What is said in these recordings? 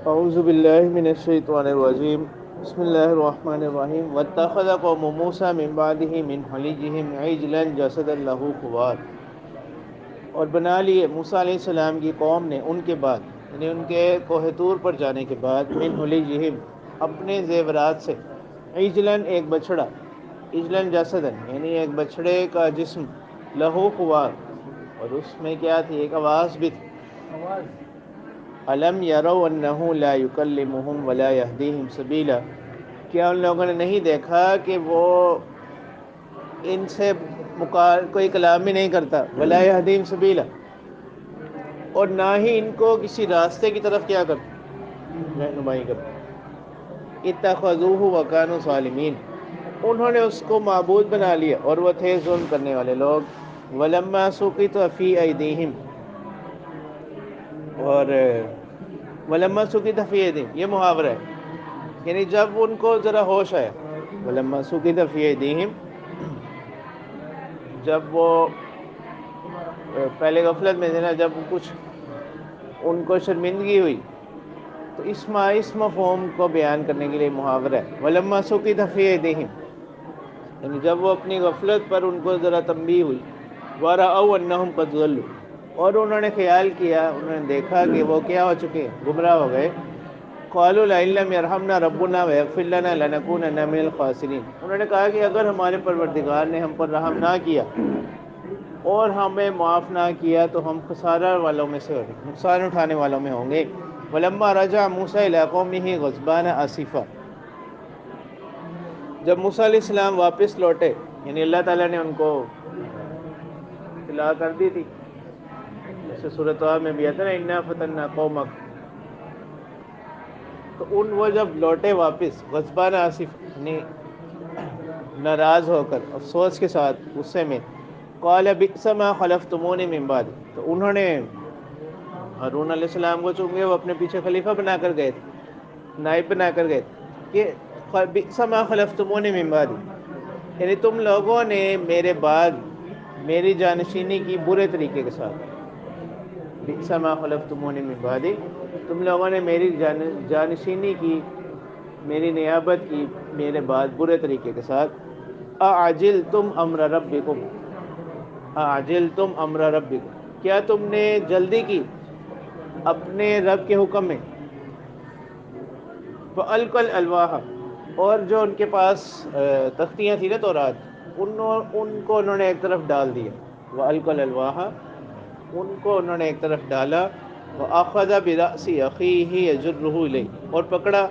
اعوذ باللہ من الشیطان الرجیم بسم اللہ الرحمن الرحیم واتخذ قوم موسیٰ من بعدہ من حلیجہم عجلا جسدا لہ خوار، اور بنا لیے موسیٰ علیہ السلام کی قوم نے ان کے بعد، یعنی ان کے کوہ طور پر جانے کے بعد، من حلیجہم اپنے زیورات سے، عجلا ایک بچڑا، عجلا جسدا یعنی ایک بچڑے کا جسم، لہو خوار اور اس میں کیا تھی، ایک آواز بھی تھی۔ الم یروا انہ لا یکلمہم ولا یہدیہم سبیلا، کیا ان لوگوں نے نہیں دیکھا کہ وہ ان سے کوئی کلام بھی نہیں کرتا، ولا یہدیہم سبیلا اور نہ ہی ان کو کسی راستے کی طرف کیا کرتا، رہنمائی کرتا۔ اتخذوہ وکانوا ظالمین، انہوں نے اس کو معبود بنا لیا اور وہ تھے ظلم کرنے والے لوگ۔ ولما سقط فی ایدیہم، اور ولما سقط فی ایدیہم یہ محاورہ ہے، یعنی جب ان کو ذرا ہوش آیا، ولما سقط فی ایدیہم جب وہ پہلے غفلت میں تھے نا، جب کچھ ان کو شرمندگی ہوئی، تو اس مفہوم کو بیان کرنے کے لیے محاورہ ہے۔ ولما سقط فی ایدیہم یعنی جب وہ اپنی غفلت پر ان کو ذرا تنبیہ ہوئی، وَرَأَوْا أَنَّهُمْ قَدْ ضَلُّوا اور انہوں نے خیال کیا، انہوں نے دیکھا کہ وہ کیا ہو چکے ہیں، گمراہ ہو گئے۔ قَالُوا لَئِن لَّمْ يَرْحَمْنَا رَبُّنَا وَيَغْفِرْ لَنَا لَنَكُونَنَّ مِنَ الْخَاسِرِينَ، انہوں نے کہا کہ اگر ہمارے پروردگار نے ہم پر رحم نہ کیا اور ہمیں معاف نہ کیا تو ہم خسارہ والوں میں سے، نقصان اٹھانے والوں میں ہوں گے۔ وَلَمَّا رَجَعَ مُوسَىٰ إِلَىٰ قَوْمِهِ غَضْبَانَ آسِفًا، جب موسیٰ علیہ السلام واپس لوٹے، یعنی اللہ تعالیٰ نے ان کو اطلاع کر دی تھی، جیسے سورۃ طٰہٰ میں بھی آتا ہے نا، اِنَّا فَتَنَّا قَوْمَكَ، تو وہ جب لوٹے واپس غضبان آصف یعنی ناراض ہو کر، افسوس کے ساتھ، غصے میں، قَالَ بِئْسَ مَا خَلَفْتُمُونِی مِن بَعْدِی، تو انہوں نے ہارون علیہ السلام کو، چونکہ وہ اپنے پیچھے خلیفہ بنا کر گئے تھے، نائب بنا کر گئے تھے، کہ بِئْسَ مَا خَلَفْتُمُونِی مِن بَعْدِی، یعنی تم لوگوں نے میرے بعد میری جانشینی کی برے طریقے کے ساتھ، بِئْسَ مَا خَلَفْتُمُونِی مِن بَعْدِی، تم لوگوں نے میری جانشینی کی، میری نیابت کی میرے بعد برے طریقے کے ساتھ۔ اَعَجِلْتُمْ أَمْرَ رَبِّكُمْ، اَعَجِلْتُمْ أَمْرَ رَبِّكُمْ، کیا تم نے جلدی کی اپنے رب کے حکم میں۔ فَأَلْقَى الْأَلْوَاحَ، اور جو ان کے پاس تختیاں تھیں نا تورات، ان کو انہوں نے ایک طرف ڈال دیا۔ وَأَلْقَى الْأَلْوَاحَ، ان کو انہوں نے ایک طرف ڈالا۔ وَأَخَذَ بِرَأْسِ أَخِيهِ يَجُرُّهُ إِلَيْهِ، اور پکڑا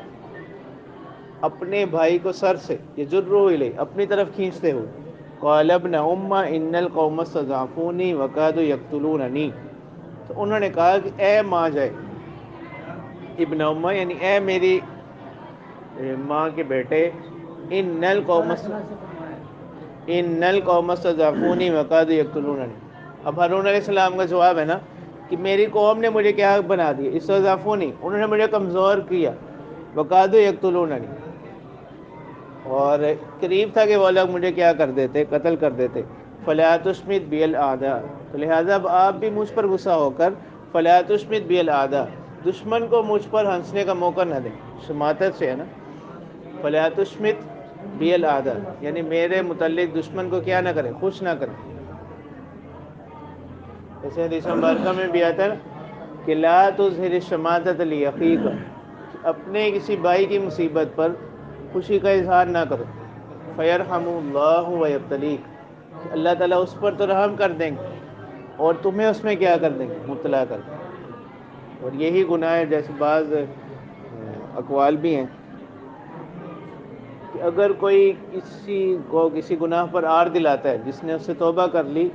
اپنے بھائی کو سر سے، يَجُرُّهُ إِلَيْهِ اپنی طرف کھینچتے ہوئے۔ قَالَ ابْنَ أُمَّ إِنَّ الْقَوْمَ اسْتَضْعَفُونِي وَكَادُوا يَقْتُلُونَنِي، تو انہوں نے کہا کہ اے ماں جائے، ابن امہ یعنی اے میری ماں کے بیٹے، ان القوم استضعفونی وکادوا یقتلوننی، اب ہارون علیہ السلام کا جواب ہے نا کہ میری قوم نے مجھے کیا بنا دیا، استضعفونی، انہوں نے مجھے کمزور کیا، وکادوا یقتلوننی، اور قریب تھا کہ وہ لوگ مجھے کیا کر دیتے، قتل کر دیتے۔ فلا تشمت بی الاعداء، تو لہٰذا اب آپ بھی مجھ پر غصہ ہو کر، فلا تشمت بی الاعداء، دشمن کو مجھ پر ہنسنے کا موقع نہ دیں، شماتت سے ہے نا، فلا تشمت بی الاعداء یعنی میرے متعلق دشمن کو کیا نہ کریں، خوش نہ کریں۔ جیسے حدیث مبارکہ میں بھی آتا ہے نا کہ لا تظہر الشماتۃ لاخیک، اپنے کسی بھائی کی مصیبت پر خوشی کا اظہار نہ کرو۔ فیرحم اللہ ویبتلیک، اللہ تعالیٰ اس پر تو رحم کر دیں گے اور تمہیں اس میں کیا کر دیں گے، مبتلا کر دیں گے۔ اور یہی گناہ ہے، جیسے بعض اقوال بھی ہیں کہ اگر کوئی کسی کو کسی گناہ پر آڑ دلاتا ہے، جس نے اس سے توبہ کر لی،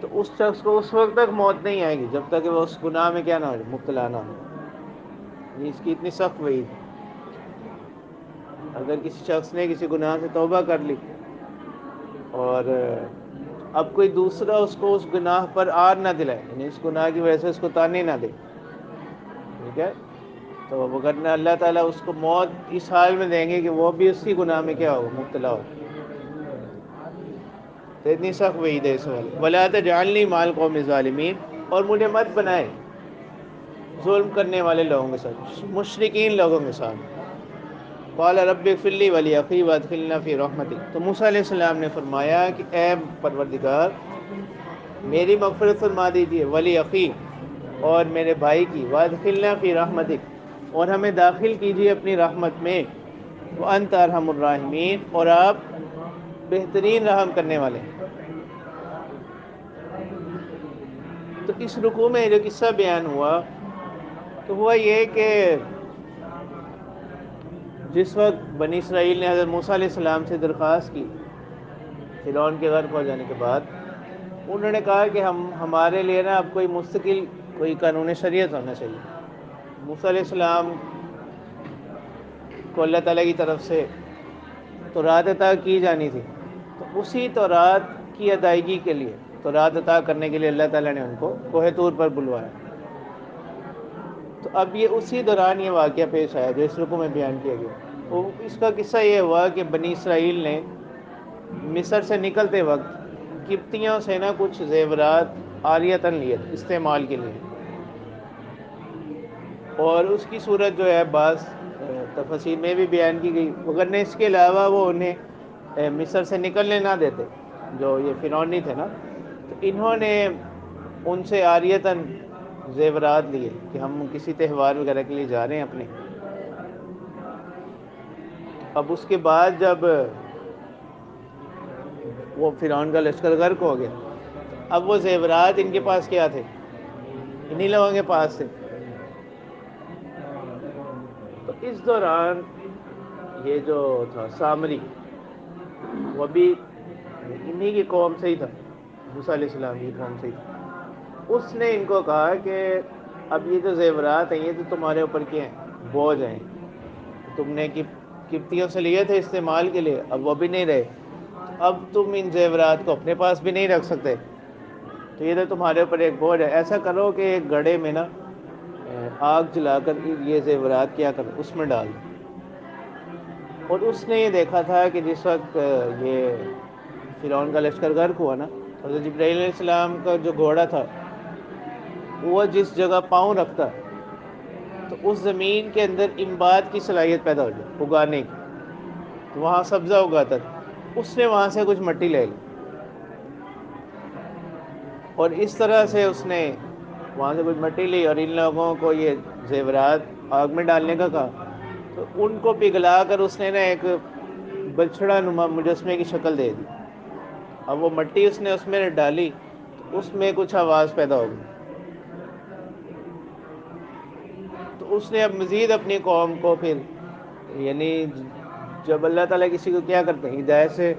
تو اس شخص کو اس وقت تک موت نہیں آئے گی جب تک کہ وہ اس گناہ میں کیا نہ ہو، مبتلا نہ ہو۔ اس کی اتنی سخت وعید ہے۔ اگر کسی شخص نے کسی گناہ سے توبہ کر لی اور اب کوئی دوسرا اس کو اس گناہ پر آڑ نہ دلائے، یعنی اس گناہ کی وجہ سے اس کو تانے نہ دے، ٹھیک ہے، تو وگرنہ اللہ تعالیٰ اس کو موت اس حال میں دیں گے کہ وہ بھی اسی گناہ میں کیا ہو، مبتلا ہو۔ تو اتنی سخت وعید ہے اس والے۔ وَلَا تَجْعَلْنِی مَعَ الْقَوْمِ الظَّالِمِینَ، اور مجھے مت بنائے ظلم کرنے والے لوگوں کے ساتھ، مشرکین لوگوں کے ساتھ. قال رب اغفر لی ولی اخی وادخلنا فی رحمتک. تو موسیٰ علیہ السلام نے فرمایا کہ اے پروردگار میری مغفرت فرما دیجیے، ولی اخی اور میرے بھائی کی، وادخلنا فی رحمتک اور ہمیں داخل کیجیے اپنی رحمت میں، وانت ارحم الراحمین اور آپ بہترین رحم کرنے والے. تو اس رکوع میں جو قصہ بیان ہوا تو ہوا یہ کہ جس وقت بنی اسرائیل نے حضرت موسیٰ علیہ السلام سے درخواست کی فرعون کے غرق ہو جانے کے بعد، انہوں نے کہا کہ ہمارے لیے نا اب کوئی مستقل کوئی قانون شریعت ہونا چاہیے. موسیٰ علیہ السلام کو اللہ تعالیٰ کی طرف سے تورات عطا کی جانی تھی، تو اسی تورات کی ادائیگی کے لیے، تورات عطا کرنے کے لیے اللہ تعالیٰ نے ان کو کوہ طور پر بلوایا. تو اب یہ اسی دوران یہ واقعہ پیش آیا جو اس رکوع میں بیان کیا گیا. اس کا قصہ یہ ہوا کہ بنی اسرائیل نے مصر سے نکلتے وقت قبطیوں سے نا کچھ زیورات عاریتاً لیے استعمال کے لیے، اور اس کی صورت جو ہے بعض تفاسیر میں بھی بیان کی گئی. وگرنہ اس کے علاوہ وہ انہیں مصر سے نکلنے نہ دیتے، جو یہ فرعونی تھے نا، تو انہوں نے ان سے عاریتاً زیورات لیے کہ ہم کسی تہوار وغیرہ کے لیے جا رہے ہیں اپنے. اب اس کے بعد جب وہ فرعون کا لشکر غرق ہو گیا، اب وہ زیورات ان کے پاس کیا تھے؟ انہی لوگوں کے پاس تھے. تو اس دوران یہ جو تھا سامری، وہ بھی انہی کی قوم سے ہی تھا، موسیٰ علیہ السلام کی قوم سے ہی تھا. اس نے ان کو کہا کہ اب یہ جو زیورات ہیں یہ تو تمہارے اوپر کیا ہیں؟ بوجھ ہیں. تم نے قبطیوں سے لیے تھے استعمال کے لیے، اب وہ بھی نہیں رہے، اب تم ان زیورات کو اپنے پاس بھی نہیں رکھ سکتے، تو یہ تو تمہارے اوپر ایک بوجھ ہے. ایسا کرو کہ ایک گڑھے میں نا آگ جلا کر یہ زیورات کیا کرو اس میں ڈال دو. اور اس نے یہ دیکھا تھا کہ جس وقت یہ فرعون کا لشکر غرق ہوا نا، حضرت جبرائیل علیہ السلام کا جو گھوڑا تھا وہ جس جگہ پاؤں رکھتا تو اس زمین کے اندر انبات کی صلاحیت پیدا ہو جائے، اگانے کی. تو وہاں سبزہ اگاتا تھا. اس نے وہاں سے کچھ مٹی لے لی اور اس طرح سے اس نے وہاں سے کچھ مٹی لی اور ان لوگوں کو یہ زیورات آگ میں ڈالنے کا کہا. تو ان کو پگھلا کر اس نے نا ایک بچڑا نما مجسمے کی شکل دے دی. اب وہ مٹی اس نے اس میں ڈالی تو اس میں کچھ آواز پیدا ہو گئی. تو اس نے اب مزید اپنی قوم کو پھر، یعنی جب اللہ تعالیٰ کسی کو کیا کرتے ہیں ہدایت سے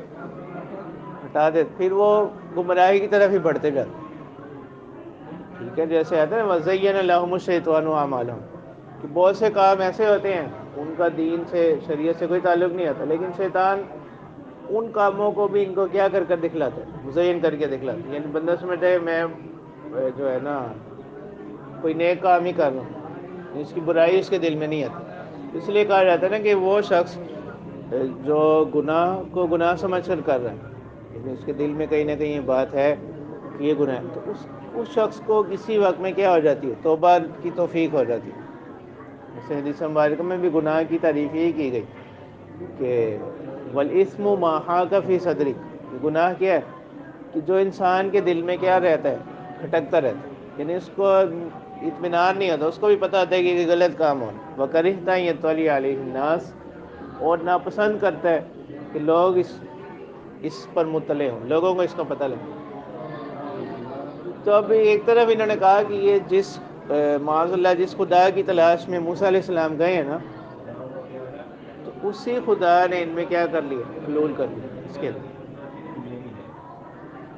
ہٹا دے، پھر وہ گمراہی کی طرف ہی بڑھتے جاتے. ٹھیک ہے، جیسے آتا ہے وَزَيَّنَ لَهُمُ الشَّيْطَانُ أَعْمَالَهُمْ کہ بہت سے کام ایسے ہوتے ہیں ان کا دین سے شریعت سے کوئی تعلق نہیں آتا، لیکن شیطان ان کاموں کو بھی ان کو کیا کر کر دکھلاتا ہے، مزین کر کے دکھلاتا ہے. یعنی بندہ سمجھتا ہے میں جو ہے نا کوئی نیک کام ہی کر رہا ہوں، اس کی برائی اس کے دل میں نہیں آتی. اس لیے کہا جاتا ہے نا کہ وہ شخص جو گناہ کو گناہ سمجھ کر کر رہا ہے، لیکن اس کے دل میں کہیں نہ کہیں یہ بات ہے کہ یہ گناہ ہے، تو اس شخص کو کسی وقت میں کیا ہو جاتی ہے؟ توبہ کی توفیق ہو جاتی ہے. جیسے حدیث مبارکہ میں بھی گناہ کی تعریف یہی کی گئی کہ وَالْإِثْمُ مَا حَاكَ فِي صَدْرِكَ، گناہ کیا ہے کہ جو انسان کے دل میں کیا رہتا ہے؟ کھٹکتا رہتا ہے. یعنی اس کو اطمینان نہیں ہوتا، اس کو بھی پتہ ہوتا ہے کہ یہ غلط کام ہو. وَكَرِهْتَ أَن يَطَّلِعَ عَلَيْهِ النَّاسُ اور ناپسند کرتا ہے کہ لوگ اس پر مطلع ہوں، لوگوں کو اس کا پتہ لگے. تو اب ایک طرف انہوں نے کہا کہ یہ جس معاذ اللہ جس خدا کی تلاش میں موسیٰ علیہ السلام گئے ہیں نا، تو اسی خدا نے ان میں کیا کر لیا؟ حلول کر لیا اس کے اندر.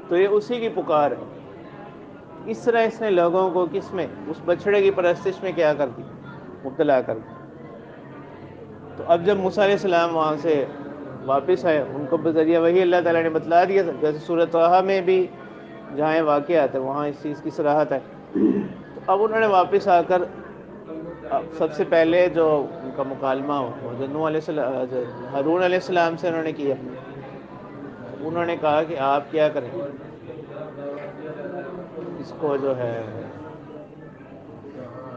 تو یہ اسی کی پکار ہے. اس طرح اس نے لوگوں کو کس میں؟ اس بچڑے کی پرستش میں کیا کر دی؟ مبتلا کر دی. تو اب جب موسیٰ علیہ السلام وہاں سے واپس آئے، ان کو بذریعہ وہی اللہ تعالیٰ نے بتلا دیا تھا، جیسے سورۃ طٰہٰ میں بھی جہاں یہ واقعہ آتا ہے وہاں اس چیز کی صراحت ہے. تو اب انہوں نے واپس آ کر سب سے پہلے جو ان کا مکالمہ ہارون علیہ السلام سے انہوں نے کیا. انہوں نے کہا کہ آپ کیا کریں، اس کو جو ہے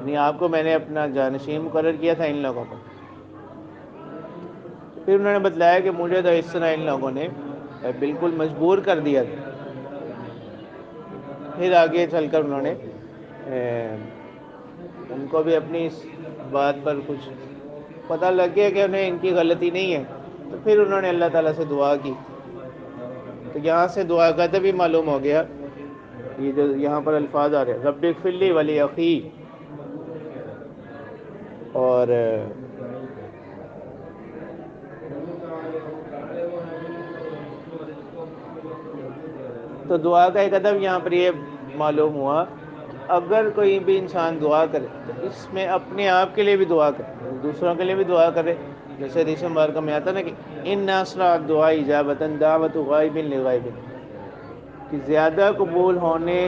یعنی آپ کو میں نے اپنا جانشین مقرر کیا تھا ان لوگوں کو۔ پھر انہوں نے بتلایا کہ مجھے تو اس طرح ان لوگوں نے بالکل مجبور کر دیا تھا۔ پھر آگے چل کر انہوں نے ان کو بھی اپنی اس بات پر کچھ پتہ لگ گیا کہ انہیں ان کی غلطی نہیں ہے، تو پھر انہوں نے اللہ تعالیٰ سے دعا کی۔ تو یہاں سے دعا کا ادب بھی معلوم ہو گیا، یہ جو یہاں پر الفاظ آ رہے ہیں رب اغفر لی ولی اخی، اور تو دعا کا ایک ادب یہاں پر یہ معلوم ہوا کہ اگر کوئی بھی انسان دعا کرے تو اس میں اپنے آپ کے لیے بھی دعا کرے، دوسروں کے لیے بھی دعا کرے۔ جیسے حدیث مبارکہ میں آتا نا کہ ان اسرع الدعاء اجابۃ دعوۃ غائب لغائب، کہ زیادہ قبول ہونے،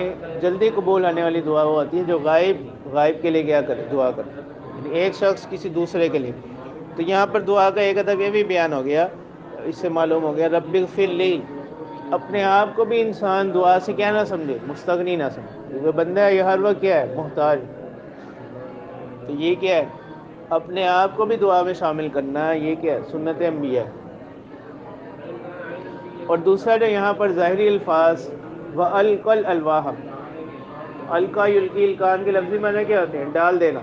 جلدی قبول آنے والی دعا وہ ہوتی ہے جو غائب کے لیے کیا کرے، دعا کرے، یعنی ایک شخص کسی دوسرے کے لیے۔ تو یہاں پر دعا کا ایک ادب یہ بھی بیان ہو گیا، اس سے معلوم ہو گیا رب اغفر لی، اپنے آپ کو بھی انسان دعا سے کیا نہ سمجھے، مستغنی نہ سمجھے، کیونکہ بندہ یہ ہر وقت کیا ہے، محتاج۔ تو یہ کیا ہے، اپنے آپ کو بھی دعا میں شامل کرنا، یہ کیا ہے، سنت انبیاء۔ اور دوسرا جو یہاں پر ظاہری الفاظ وَأَلْقَى الْأَلْوَاحَ، القا یلقی، القان کے لفظی معنی کیا ہوتے ہیں، ڈال دینا،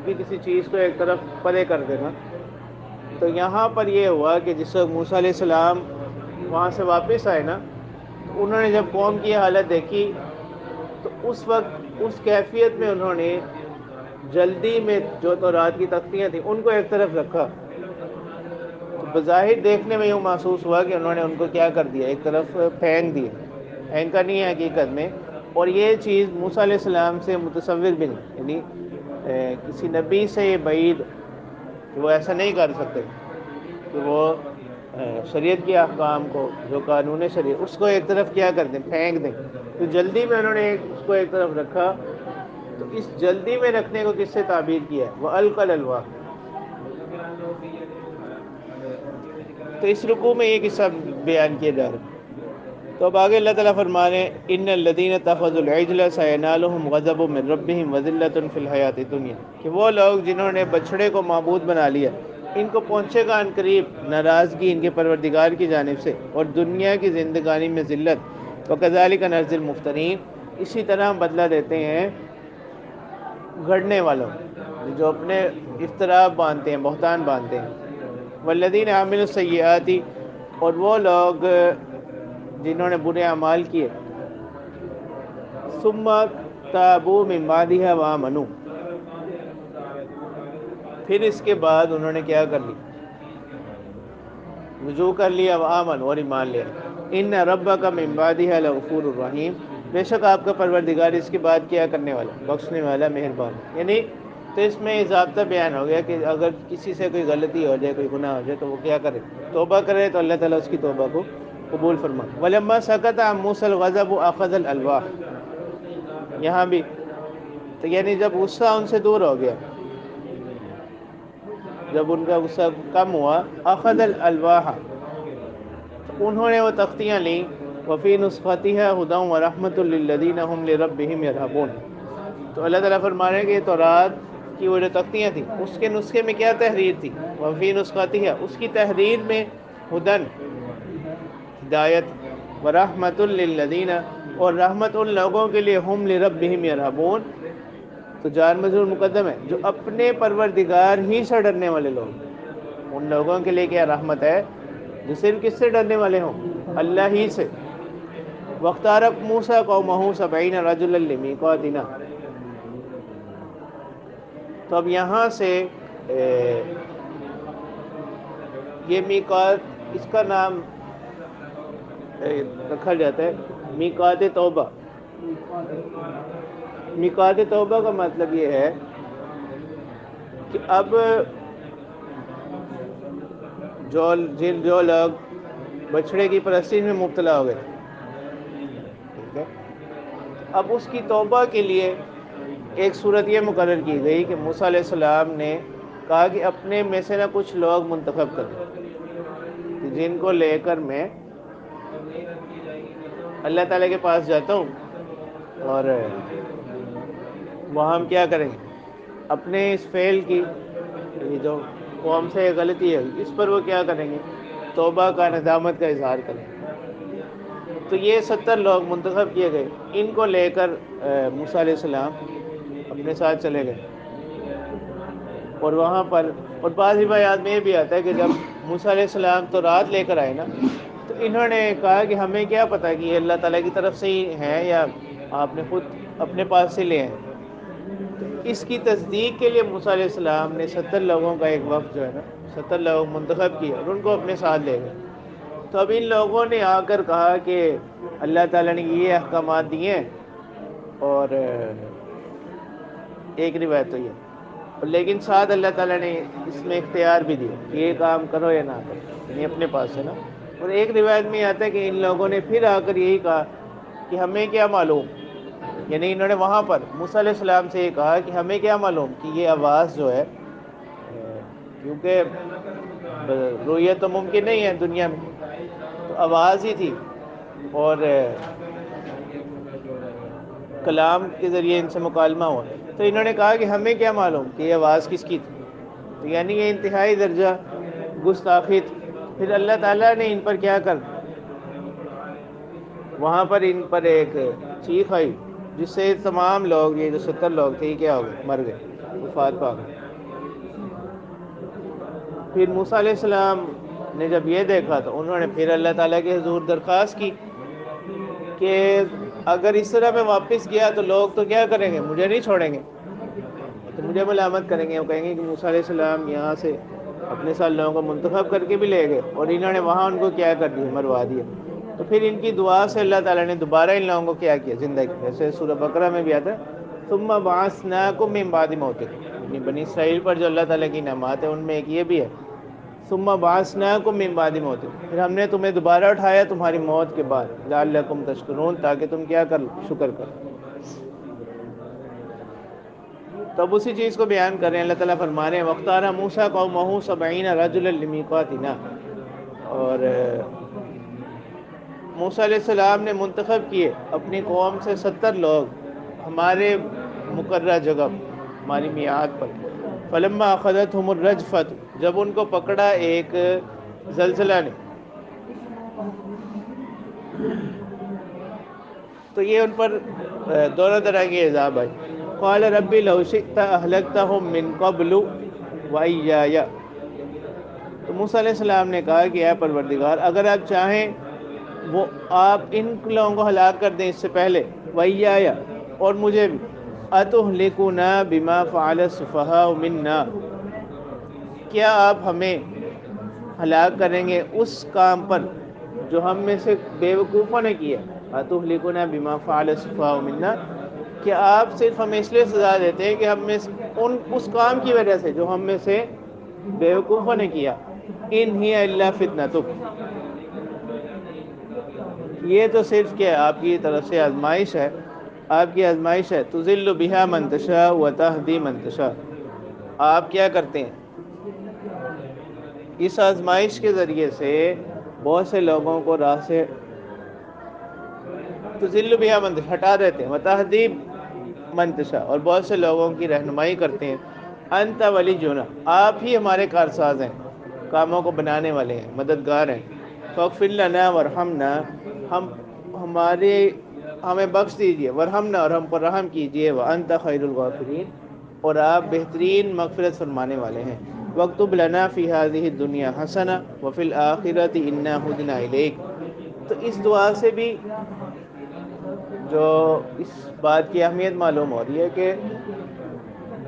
کسی چیز کو ایک طرف پرے کر دینا۔ تو یہاں پر یہ ہوا کہ جس وقت موسیٰ علیہ السلام وہاں سے واپس آئے نا، تو انہوں نے جب قوم کی حالت دیکھی تو اس وقت اس کیفیت میں انہوں نے جلدی میں جو تورات کی تختیاں تھیں ان کو ایک طرف رکھا، تو بظاہر دیکھنے میں یوں محسوس ہوا کہ انہوں نے ان کو کیا کر دیا، ایک طرف پھینک دیا، پھینکا نہیں ہے حقیقت میں۔ اور یہ چیز موسیٰ علیہ السلام سے متصور بھی نہیں، یعنی کسی نبی سے یہ بعید کہ وہ ایسا نہیں کر سکتے کہ وہ شریعت کے احکام کو، جو قانون شریعت، اس کو ایک طرف کیا کر دیں، پھینک دیں۔ تو جلدی میں انہوں نے اس کو ایک طرف رکھا۔ تو اس جلدی میں رکھنے کو کس سے تعبیر کیا ہے، وَأَلْقَى الْأَلْوَاحَ۔ تو اس رکوع میں یہ قصہ بیان کیا جا رہا ہے۔ تو اب آگے اللہ تعالیٰ فرما رہے ہیں ان الذین اتخذوا العجل سینالہم غضب من ربہم وذلۃ فی الحیاۃ الدنیا، کہ وہ لوگ جنہوں نے بچھڑے کو معبود بنا لیا، ان کو پہنچے گا عنقریب ناراضگی ان کے پروردگار کی جانب سے اور دنیا کی زندگانی میں ذلت۔ وکذالک نجزی المفترین، اسی طرح ہم بدلہ دیتے ہیں گھڑنے والوں جو اپنے افتراء باندھتے ہیں، بہتان باندھتے ہیں۔ والذین عملوا السیئات، اور وہ لوگ جنہوں نے برے اعمال کیے، ثم تابوا من بعدها وآمنوا، پھر اس کے بعد انہوں نے کیا کر لی، رجوع کر لیا، وآمنوا، اور ایمان لیا۔ ان ربک من بعدها لغفور الرحیم، بے شک آپ کا پروردگار اس کے بعد کیا کرنے والا، بخشنے والا، مہربان۔ یعنی تو اس میں ضابطہ بیان ہو گیا کہ اگر کسی سے کوئی غلطی ہو جائے، کوئی گناہ ہو جائے، تو وہ کیا کرے، توبہ کرے، تو اللہ تعالیٰ اس کی توبہ کو قبول فرما۔ وَلَمَّا سَكَتَ عَن مُوسَى الْغَضَبُ أَخَذَ الْأَلْوَاحَ، یہاں بھی تو یعنی جب غصہ ان سے دور ہو گیا، جب ان کا غصہ کم ہوا، أَخَذَ الْأَلْوَاحَ، تو انہوں نے وہ تختیاں لیں، وَفِي نُسْخَتِهَا هُدًى وَرَحْمَةٌ لِّلَّذِينَ هُمْ لِرَبِّهِمْ يَرْهَبُونَ۔ تو اللہ تعالیٰ فرما رہے ہیں کہ یہ تورات کی وہ جو تختیاں تھیں، اس کے نسخے میں کیا تحریر تھی، وفی نسختها، اس کی تحریر میں ہدن، ہدایت، ورحمۃ للذین، اور رحمت ان لوگوں کے لیے، ہم لربہم یرہبون، تو جار مجرور مقدم ہے، جو اپنے پروردگار ہی سے ڈرنے والے لوگ، ان لوگوں کے لیے کیا رحمت ہے جو صرف کس سے ڈرنے والے ہوں، اللہ ہی سے۔ واختار موسیٰ قومہ 70 رجلا لمیقاتنا، تو اب یہاں سے یہ میقات، اس کا نام رکھا جاتا ہے میقات توبہ۔ میقات توبہ کا مطلب یہ ہے کہ اب جو لوگ بچھڑے کی پرستی میں مبتلا ہو گئے، ٹھیک ہے، اب اس کی توبہ کے لیے ایک صورت یہ مقرر کی گئی کہ موسیٰ علیہ السلام نے کہا کہ اپنے میں سے نہ کچھ لوگ منتخب کر، جن کو لے کر میں اللہ تعالیٰ کے پاس جاتا ہوں اور وہاں ہم کیا کریں گے؟ اپنے اس فعل کی، یہ جو قوم سے غلطی ہے اس پر وہ کیا کریں گے؟ توبہ کا، ندامت کا اظہار کریں گے۔ تو یہ 70 لوگ منتخب کیے گئے، ان کو لے کر موسیٰ علیہ السلام اپنے ساتھ چلے گئے، اور وہاں پر، اور بعض روایات میں یہ بھی آتا ہے کہ جب موسیٰ علیہ السلام تو رات لے کر آئے نا، تو انہوں نے کہا کہ ہمیں کیا پتہ کہ یہ اللہ تعالیٰ کی طرف سے ہی ہیں یا آپ نے خود اپنے پاس سے لے ہیں۔ تو اس کی تصدیق کے لیے موسیٰ علیہ السلام نے 70 لوگوں کا ایک وفد جو ہے نا، 70 لوگ منتخب کیے اور ان کو اپنے ساتھ لے گئے۔ تو اب ان لوگوں نے آ کر کہا کہ اللہ تعالیٰ نے یہ احکامات دیے ہیں، اور ایک روایت تو یہ، لیکن ساتھ اللہ تعالیٰ نے اس میں اختیار بھی دیا کہ یہ کام کرو یا نہ کرو، یعنی اپنے پاس سے نا۔ اور ایک روایت میں آتا ہے کہ ان لوگوں نے پھر آ کر یہی کہا کہ ہمیں کیا معلوم، یعنی انہوں نے وہاں پر موسیٰ علیہ السلام سے یہ کہا کہ ہمیں کیا معلوم کہ یہ آواز جو ہے، کیونکہ رویت تو ممکن نہیں ہے دنیا میں، تو آواز ہی تھی، اور کلام کے ذریعے ان سے مکالمہ ہوا۔ تو انہوں نے کہا کہ ہمیں کیا معلوم کہ یہ آواز کس کی تھی، تو یعنی یہ انتہائی درجہ گستاخی تھی۔ پھر اللہ تعالیٰ نے ان پر کیا کر، وہاں پر ان پر ایک چیخ آئی، جس سے تمام لوگ، یہ جو 70 لوگ تھے، یہ کیا ہو گئے؟ مر گئے، وفات پا گئے۔ پھر موسیٰ علیہ السلام نے جب یہ دیکھا تو انہوں نے پھر اللہ تعالیٰ کے حضور درخواست کی کہ اگر اس طرح میں واپس گیا تو لوگ تو کیا کریں گے؟ مجھے نہیں چھوڑیں گے، تو مجھے ملامت کریں گے، وہ کہیں گے کہ موسیٰ علیہ السلام یہاں سے اپنے ساتھ لوگوں کو منتخب کر کے بھی لے گئے اور انہوں نے وہاں ان کو کیا کر دیا؟ مروا دیا۔ تو پھر ان کی دعا سے اللہ تعالیٰ نے دوبارہ ان لوگوں کو کیا کیا؟ زندہ کیا۔ جیسے سورہ بقرہ میں بھی آتا ہے ثم بعثناکم من بعد موتکم، یعنی بنی اسرائیل پر جو اللہ تعالیٰ کی نعمات ہے ان میں ایک یہ بھی ہے ثم بعثناکم من بعد موتکم، پھر ہم نے تمہیں دوبارہ اٹھایا تمہاری موت کے بعد، لعلکم تشکرون، تاکہ تم کیا کر، شکر کرو۔ تب اسی چیز کو بیان کر رہے ہیں، اللہ تعالیٰ فرما رہے ہیں وَاخْتَارَ مُوسَىٰ قَوْمَهُ 70 رَجُلًا لِمِيقَاتِنَا، اور موسیٰ علیہ السلام نے منتخب کیے اپنی قوم سے 70 لوگ ہمارے مقررہ جگہ، ہماری میعاد پر۔ فَلَمَّا أَخَذَتْهُمُ الرَّجْفَةُ، جب ان کو پکڑا ایک زلزلہ نے، تو یہ ان پر دونوں طرح کی عذاب آئی۔ قال رب لو شئت اہلکتہم من قبل وإیایا، تو موسیٰ علیہ السلام نے کہا کہ اے پروردگار اگر آپ چاہیں وہ آپ ان لوگوں کو ہلاک کر دیں اس سے پہلے، وإیایا، اور مجھے بھی، اتہلکنا بما فعل السفہاء منا، کیا آپ ہمیں ہلاک کریں گے اس کام پر جو ہم میں سے بے وقوفوں نے کیا؟ اتہلکنا بما فعل السفہاء منا، کہ آپ صرف ہمیں اس لیے سزا دیتے ہیں کہ ہم میں اس کام کی وجہ سے جو ہم میں سے بے وقوفوں نے کیا۔ ان ہی الا فتنتک، یہ تو صرف کیا آپ کی طرف سے آزمائش ہے، آپ کی آزمائش ہے، تضل بہا من تشاء وتہدی من تشاء، آپ کیا کرتے ہیں اس آزمائش کے ذریعے سے بہت سے لوگوں کو راہ سے، تضل بہا من تشاء، ہٹا دیتے ہیں، وتہدی من تشاء، اور بہت سے لوگوں کی رہنمائی کرتے ہیں۔ انت ولینا، آپ ہی ہمارے کارساز ہیں، کاموں کو بنانے والے ہیں، مددگار ہیں۔ فاغفر لنا وارحمنا، ہمیں بخش دیجئے، ورحمنا، اور ہم پر رحم کیجئے، وانت خیر الغافرین، اور آپ بہترین مغفرت فرمانے والے ہیں۔ واکتب لنا فی ہذہ الدنیا حسنہ وفی الآخرۃ انا ہدنا الیک، تو اس دعا سے بھی جو اس بات کی اہمیت معلوم ہو رہی ہے کہ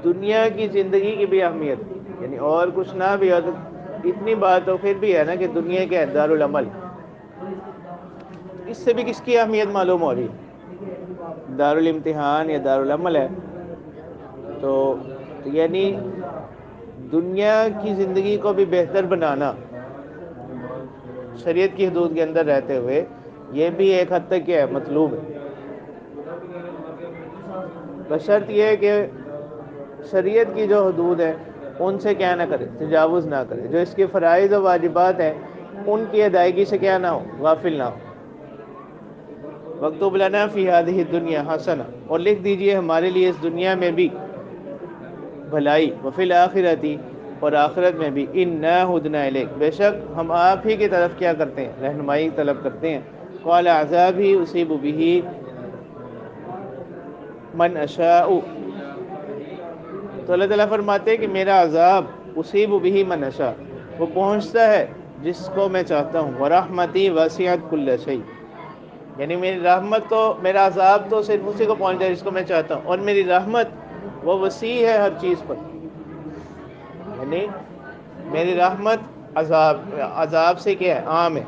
دنیا کی زندگی کی بھی اہمیت، یعنی اور کچھ نہ بھی ہو تو اتنی بات تو پھر بھی ہے نا کہ دنیا کے دارالعمل، اس سے بھی کس کی اہمیت معلوم ہو رہی ہے؟ دارالامتحان یا دارالعمل ہے، تو یعنی دنیا کی زندگی کو بھی بہتر بنانا شریعت کی حدود کے اندر رہتے ہوئے، یہ بھی ایک حد تک کیا ہے، مطلوب ہے، بشرط یہ ہے کہ شریعت کی جو حدود ہیں ان سے کیا نہ کرے، تجاوز نہ کرے، جو اس کے فرائض و واجبات ہیں ان کی ادائیگی سے کیا نہ ہو، غافل نہ ہو۔ وَاكْتُبْ لَنَا فِي هَذِهِ الدُّنْيَا حَسَنَةً، اور لکھ دیجئے ہمارے لیے اس دنیا میں بھی بھلائی، وفی الآخرتی، اور آخرت میں بھی، انا ہدنا الیک، بے شک ہم آپ ہی کی طرف کیا کرتے ہیں، رہنمائی طلب کرتے ہیں. قال عذابی اصیب به من اشاء، تو اللہ تعالیٰ فرماتے ہیں کہ میرا عذاب اصیب به من اشاء، وہ پہنچتا ہے جس کو میں چاہتا ہوں. ورحمتی وسعت کل شیء، یعنی میری رحمت تو، میرا عذاب تو صرف اسی کو پہنچتا ہے جس کو میں چاہتا ہوں، اور میری رحمت وہ وسیع ہے ہر چیز پر. یعنی میری رحمت عذاب سے کیا ہے، عام ہے.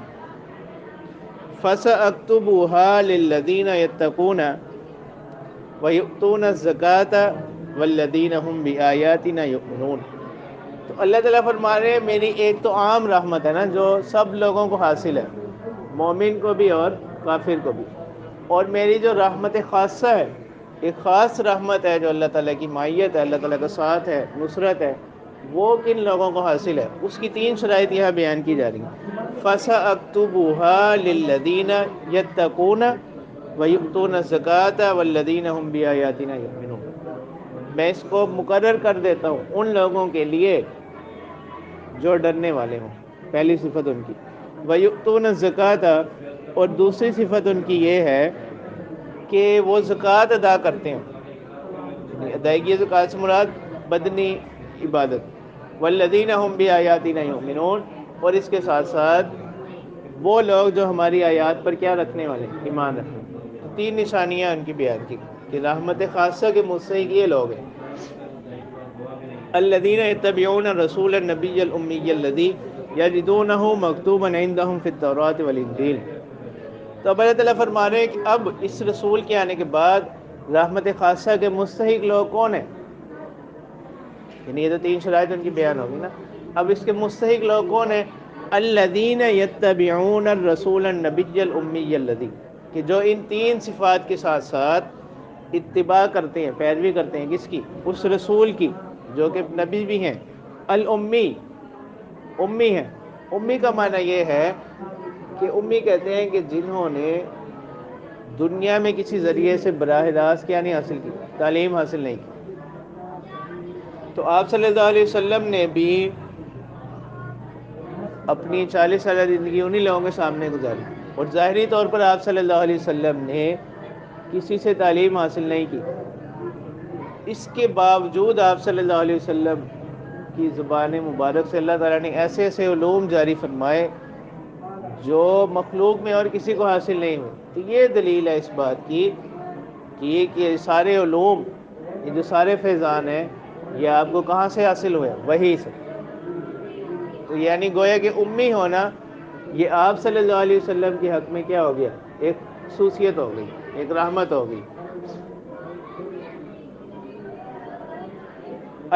فَسَأَكْتُبُهَا لِلَّذِينَ يَتَّقُونَ وَيُؤْتُونَ الزَّكَاةَ وَالَّذِينَ هُمْ بِآيَاتِنَا يُؤْمِنُونَ. تو اللہ تعالیٰ فرما رہے ہیں میری ایک تو عام رحمت ہے نا جو سب لوگوں کو حاصل ہے، مومن کو بھی اور کافر کو بھی، اور میری جو رحمت خاصہ ہے، ایک خاص رحمت ہے جو اللہ تعالیٰ کی معیت ہے، اللہ تعالیٰ کا ساتھ ہے، نصرت ہے، وہ کن لوگوں کو حاصل ہے، اس کی 3 شرائط یہاں بیان کی جا رہی ہیں. فَسَأَكْتُبُهَا لِلَّذِينَ يَتَّقُونَ وَيُؤْتُونَ الزَّكَاةَ وَالَّذِينَ هُمْ بِآيَاتِنَا يُؤْمِنُونَ، میں اس کو مقرر کر دیتا ہوں ان لوگوں کے لیے جو ڈرنے والے ہوں. پہلی صفت ان کی. وَيُؤْتُونَ الزَّكَاةَ، اور دوسری صفت ان کی یہ ہے کہ وہ زکوٰۃ ادا کرتے ہیں. ادائیگی زکوٰۃ سے مراد بدنی عبادت. وَالَّذِينَ هُمْ بِآيَاتِنَا يُؤْمِنُونَ، اور اس کے ساتھ ساتھ وہ لوگ جو ہماری آیات پر کیا رکھنے والے، ایمان رکھنے. 3 نشانیاں ان کی بیان کی کہ رحمت خاصہ کے مستحق یہ لوگ ہیں. الذين يتبعون الرسول النبي الأمي الذي يجدونه مكتوبا عندهم في التوراة والإنجيل. تو اللہ تعالیٰ فرما رہے ہیں کہ اب اس رسول کے آنے کے بعد رحمت خاصہ کے مستحق لوگ کون ہیں، یعنی یہ تو 3 شرائط ان کی بیان ہوگی نا. اب اس کے مستحق لوگ کون ہیں؟ الذين يتبعون الرسول النبي الأمي الذي، کہ جو ان 3 صفات کے ساتھ ساتھ اتباع کرتے ہیں، پیروی کرتے ہیں، کس کی؟ اس رسول کی جو کہ نبی بھی ہیں. الامی، امی ہیں. امی کا معنی یہ ہے کہ امی کہتے ہیں کہ جنہوں نے دنیا میں کسی ذریعے سے براہ راست کیا نہیں حاصل کی، تعلیم حاصل نہیں کی. تو آپ صلی اللہ علیہ وسلم نے بھی اپنی 40 سالہ زندگی انہی لوگوں کے سامنے گزاری، اور ظاہری طور پر آپ صلی اللہ علیہ وسلم نے کسی سے تعلیم حاصل نہیں کی. اس کے باوجود آپ صلی اللہ علیہ وسلم کی زبان مبارک سے اللہ تعالیٰ نے ایسے ایسے علوم جاری فرمائے جو مخلوق میں اور کسی کو حاصل نہیں ہوئے. تو یہ دلیل ہے اس بات کی کہ یہ سارے علوم، یہ جو سارے فیضان ہیں، یہ آپ کو کہاں سے حاصل ہوئے؟ وحی سے. تو یعنی گویا کہ امی ہونا یہ آپ صلی اللہ علیہ وسلم کے حق میں کیا ہو گیا؟ ایک خصوصیت ہو گئی، ایک رحمت ہو گئی.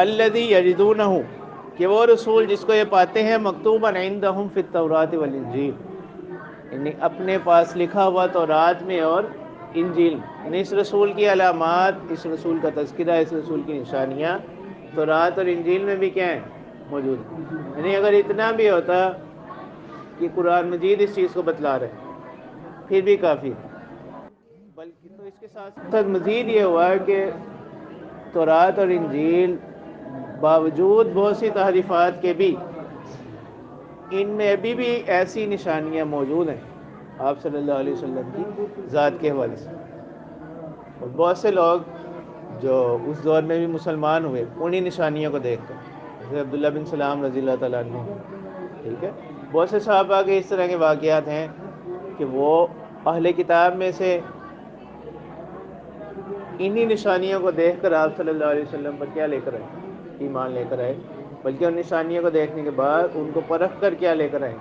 الذی یجدونہ، کہ وہ رسول جس کو یہ پاتے ہیں مکتوبا عندہم فی التوراۃ والانجیل، یعنی اپنے پاس لکھا ہوا تورات میں اور انجیل. یعنی اس رسول کی علامات، اس رسول کا تذکرہ، اس رسول کی نشانیاں تورات اور انجیل میں بھی کیا ہیں؟ موجود. یعنی اگر اتنا بھی ہوتا کہ قرآن مجید اس چیز کو بتلا رہے پھر بھی کافی، بلکہ تو اس کے ساتھ ساتھ مزید یہ ہوا ہے کہ تورات اور انجیل باوجود بہت سی تحریفات کے بھی ان میں ابھی بھی ایسی نشانیاں موجود ہیں آپ صلی اللہ علیہ وسلم کی ذات کے حوالے سے. اور بہت سے لوگ جو اس دور میں بھی مسلمان ہوئے انہی نشانیوں کو دیکھ کر، جیسے عبداللہ بن سلام رضی اللہ تعالیٰ عنہ، ٹھیک ہے. بہت سے صحابہ کے اس طرح کے واقعات ہیں کہ وہ اہل کتاب میں سے انہی نشانیوں کو دیکھ کر آپ صلی اللہ علیہ وسلم پر کیا لے کر آئے؟ ایمان لے کر آئے. بلکہ ان نشانیوں کو دیکھنے کے بعد ان کو پرکھ کر کیا لے کر آئے؟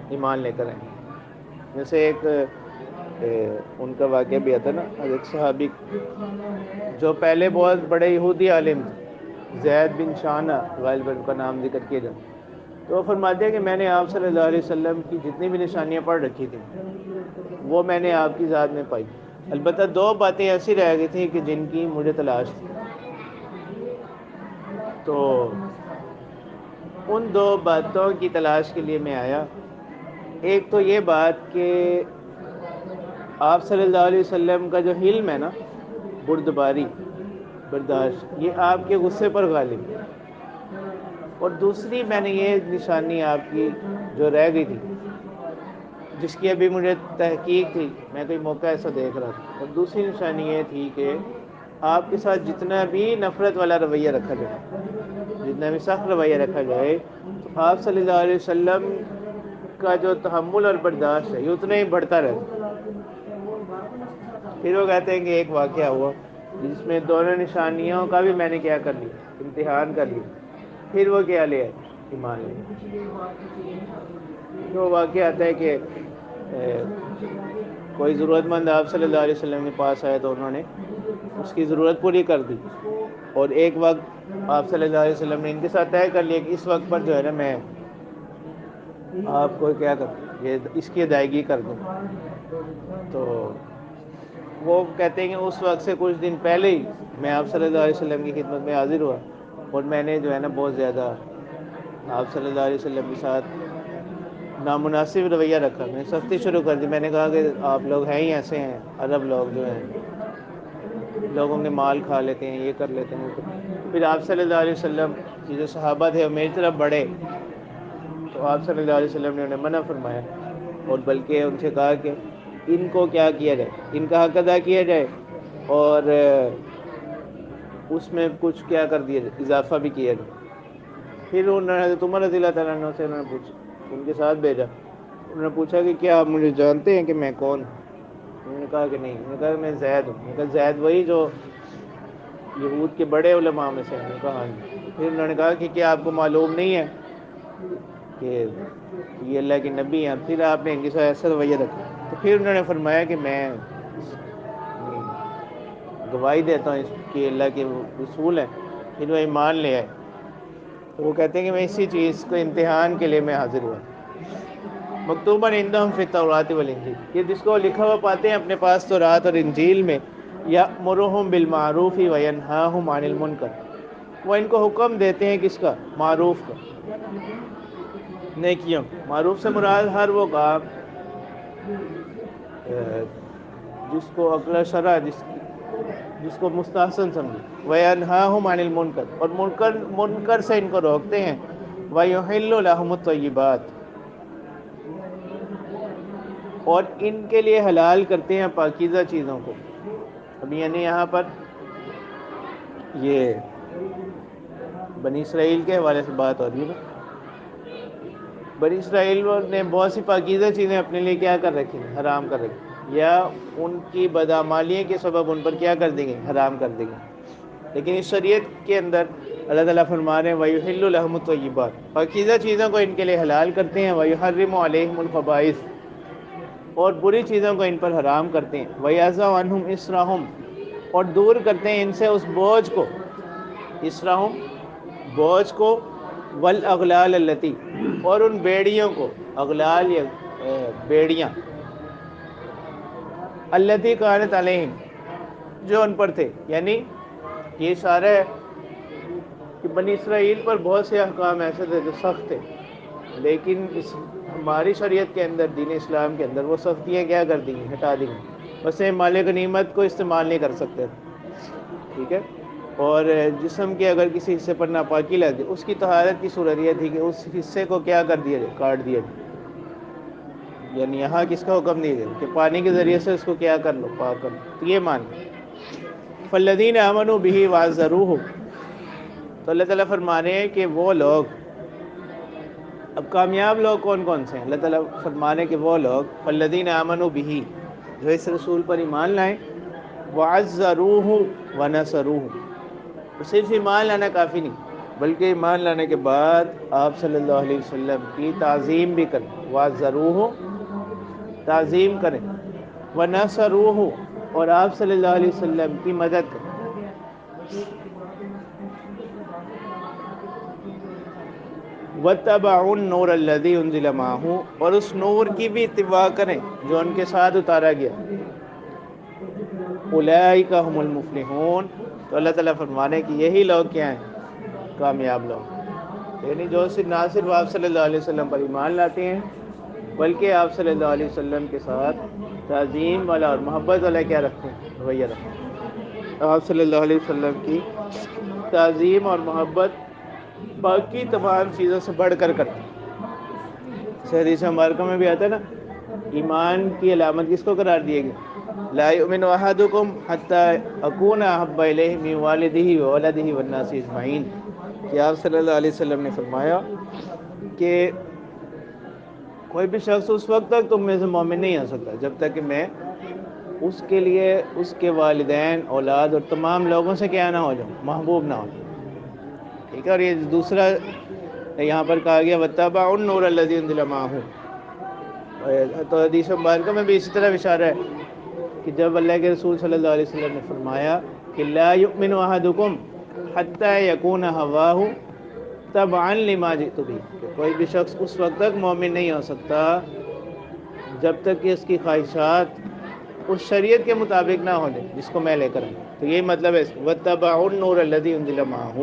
ایمان لے کر آئے. جیسے ایک ان کا واقعہ بھی آتا ہے نا، ایک صحابی جو پہلے بہت بڑے یہودی عالم تھے، زید بن شانہ غالباً کا نام ذکر کیا جاتا، تو وہ فرماتے ہیں کہ میں نے آپ صلی اللہ علیہ وسلم کی جتنی بھی نشانیاں پڑھ رکھی تھیں وہ میں نے آپ کی ذات میں پائی. البتہ 2 باتیں ایسی رہ گئی تھیں کہ جن کی مجھے تلاش تھی. تو ان 2 باتوں کی تلاش کے لیے میں آیا. ایک تو یہ بات کہ آپ صلی اللہ علیہ وسلم کا جو حلم ہے نا، بردباری، برداشت، یہ آپ کے غصے پر غالب ہے۔ اور دوسری میں نے یہ نشانی آپ کی جو رہ گئی تھی، جس کی ابھی مجھے تحقیق تھی، میں کوئی موقع ایسا دیکھ رہا تھا، اور دوسری نشانی یہ تھی کہ آپ کے ساتھ جتنا بھی نفرت والا رویہ رکھا جائے، جتنا بھی سخت رویہ رکھا جائے، تو آپ صلی اللہ علیہ وسلم کا جو تحمل اور برداشت ہے یہ اتنا ہی بڑھتا رہتا۔ پھر وہ کہتے ہیں کہ ایک واقعہ ہوا جس میں دونوں نشانیوں کا بھی میں نے کیا کر لیا، امتحان کر لیا، پھر وہ کیا لیا، ایمان لیا۔ تو واقعہ آتا ہے کہ کوئی ضرورت مند آپ صلی اللہ علیہ وسلم کے پاس آئے تو انہوں نے اس کی ضرورت پوری کر دی، اور ایک وقت آپ صلی اللہ علیہ وسلم نے ان کے ساتھ طے کر لیا کہ اس وقت پر جو ہے نا میں آپ کو کیا کروں، یہ اس کی ادائیگی کر دوں۔ تو وہ کہتے ہیں کہ اس وقت سے کچھ دن پہلے ہی میں آپ صلی اللہ علیہ وسلم کی خدمت میں حاضر ہوا، اور میں نے جو ہے نا بہت زیادہ آپ صلی اللہ علیہ وسلم کے ساتھ نامناسب رویہ رکھا، میں نے سختی شروع کر دی۔ میں نے کہا کہ آپ لوگ ہیں ہی ایسے ہیں، عرب لوگ جو ہیں لوگوں کے مال کھا لیتے ہیں، یہ کر لیتے ہیں۔ پھر آپ صلی اللہ علیہ وسلم کی جو صحابہ تھے وہ میری طرف بڑھے، تو آپ صلی اللہ علیہ وسلم نے انہیں منع فرمایا، اور بلکہ ان سے کہا کہ ان کو کیا کیا جائے، ان کا حق ادا کیا جائے، اور اس میں کچھ کیا کر دیا جائے، اضافہ بھی کیا جائے۔ پھر انہوں نے حضرت عمر رضی اللہ تعالیٰ عنہ سے انہوں نے پوچھا، ان کے ساتھ بھیجا، انہوں نے پوچھا کہ کیا آپ مجھے جانتے ہیں کہ میں کون ہوں؟ انہوں نے کہا کہ نہیں۔ انہوں نے کہا کہ میں زید ہوں۔ انہوں نے کہا زید وہی جو یہود کے بڑے علماء میں سے ہیں؟ انہوں نے کہا ہاں جی۔ پھر انہوں نے کہا کہ کیا آپ کو معلوم نہیں ہے کہ یہ اللہ کے نبی ہیں؟ پھر آپ نے ان کے ساتھ ایسا رویہ رکھا۔ تو پھر انہوں نے فرمایا کہ میں گواہی دیتا ہوں اس کی اللہ کے رسول ہیں۔ پھر وہ ایمان لے آئے۔ تو وہ کہتے ہیں کہ میں اسی چیز کو امتحان کے لیے میں حاضر ہوا۔ مکتوباً عندہم فی التوراۃ والانجیل، یہ جس کو لکھا ہوا پاتے ہیں اپنے پاس تورات اور انجیل میں، یأمرہم بالمعروف وینہاہم عن المنکر، وہ ان کو حکم دیتے ہیں کس کا؟ معروف کا، نیکیوں۔ معروف سے مراد ہر وہ کام جس کو عقل شرع جس کو مستحسن سمجھے، وینہاہم عن المنکر، اور منکر سے ان کو روکتے ہیں، ویحل لہم الطیبات، اور ان کے لیے حلال کرتے ہیں پاکیزہ چیزوں کو۔ اب یعنی یہاں پر یہ بنی اسرائیل کے حوالے سے بات ہو رہی ہے نا۔ بنی اسرائیل نے بہت سی پاکیزہ چیزیں اپنے لیے کیا کر رکھی ہیں؟ حرام کر رکھی، یا ان کی بدعمالی کے سبب ان پر کیا کر دی گئی؟ حرام کر دی گئی۔ لیکن اس شریعت کے اندر اللہ تعالیٰ فرما رہے ہیں وَيُحِلُّ لَهُمُ الطَّيِّبَاتِ، پاکیزہ چیزوں کو ان کے لیے حلال کرتے ہیں، وَيُحَرِّمُ عَلَيْهِمُ الْخَبَائِثَ، اور بری چیزوں کو ان پر حرام کرتے ہیں، وَيَضَعُ عَنْهُمْ إِصْرَهُمْ، اور دور کرتے ہیں ان سے اس بوجھ کو، إِصْرَهُمْ بوجھ کو، وَالْأَغْلَالَ الَّتِي، اور ان بیڑیوں کو، اغلال یا بیڑیاں، الَّتِي كَانَتْ عَلَيْهِمْ جو ان پر تھے۔ یعنی یہ اشارہ ہے کہ بنی اسرائیل پر بہت سے احکام ایسے تھے جو سخت تھے، لیکن اس ہماری شریعت کے اندر، دین اسلام کے اندر، وہ سختیاں کیا کر دی ہیں؟ ہٹا دی ہیں۔ ویسے مال غنیمت کو استعمال نہیں کر سکتے، ٹھیک ہے، اور جسم کے اگر کسی حصے پر ناپاکی لگ جائے، اس کی طہارت کی صورت یہ تھی کہ اس حصے کو کیا کر دیا جائے؟ کاٹ دیا جائے۔ یعنی یہاں کس کا حکم نہیں ہے کہ پانی کے ذریعے سے اس کو کیا کر لو؟ پاک کر لو۔ تو یہ مان فالذین آمنوا بہ وعزروہ، تو اللہ تعالیٰ فرما رہے ہیں کہ وہ لوگ، اب کامیاب لوگ کون کون سے ہیں؟ اللہ تعالیٰ فرما رہے ہیں کہ وہ لوگ فالذین آمنوا بہ، جو اس رسول پر ایمان لائیں، وعزروہ ونصروہ، صرف ایمان لانا کافی نہیں، بلکہ ایمان لانے کے بعد آپ صلی اللہ علیہ وسلم کی تعظیم بھی کریں، وعزروہ تعظیم کریں، ونصروہ اور آپ صلی اللہ علیہ وسلم کی مدد کریں۔ وَاتَّبَعُوا النُّورَ الَّذِي أُنزِلَ مَعَهُ، اور اس نور کی بھی اتباع کریں جو ان کے ساتھ اتارا گیا۔ اولئک هم المفلحون، تو اللہ تعالیٰ فرمانے کہ یہی لوگ کیا ہیں؟ کامیاب لوگ، یعنی جو نہ صرف آپ صلی اللہ علیہ وسلم پر ایمان لاتے ہیں، بلکہ آپ صلی اللہ علیہ وسلم کے ساتھ تعظیم والا اور محبت والا کیا رکھیں، رویہ رکھیں. آپ صلی اللہ علیہ وسلم کی تعظیم اور محبت باقی تمام چیزوں سے بڑھ کر کرتے ہیں. حدیث مبارکہ میں بھی آتا ہے نا، ایمان کی علامت کس کو قرار دیے گئے؟ لا یؤمن احدکم حتی اکون احب الیہ من والدہ وولدہ والناس اجمعین، کہ آپ صلی اللہ علیہ وسلم نے فرمایا کہ کوئی بھی شخص اس وقت تک تم میں سے مومن نہیں ہو سکتا جب تک کہ میں اس کے لیے اس کے والدین، اولاد اور تمام لوگوں سے کیا نہ ہو جاؤں، محبوب نہ ہو. ٹھیک ہے. اور یہ دوسرا یہاں پر کہا گیا وَاتَّبَعُوا النُّورَ الَّذِي أُنزِلَ مَعَهُ. تو حدیث مبارکہ میں بھی اسی طرح اشارہ ہے کہ جب اللہ کے رسول صلی اللہ علیہ وسلم نے فرمایا کہ لا یؤمن احدکم حتی یکون ہواہ تبعا لما جئت بہ، کہ کوئی بھی شخص اس وقت تک مومن نہیں ہو سکتا جب تک کہ اس کی خواہشات اس شریعت کے مطابق نہ ہو جائے جس کو میں لے کر آؤں. تو یہی مطلب ہے وَاتَّبَعُوا النُّورَ الَّذِي أُنزِلَ مَعَهُ.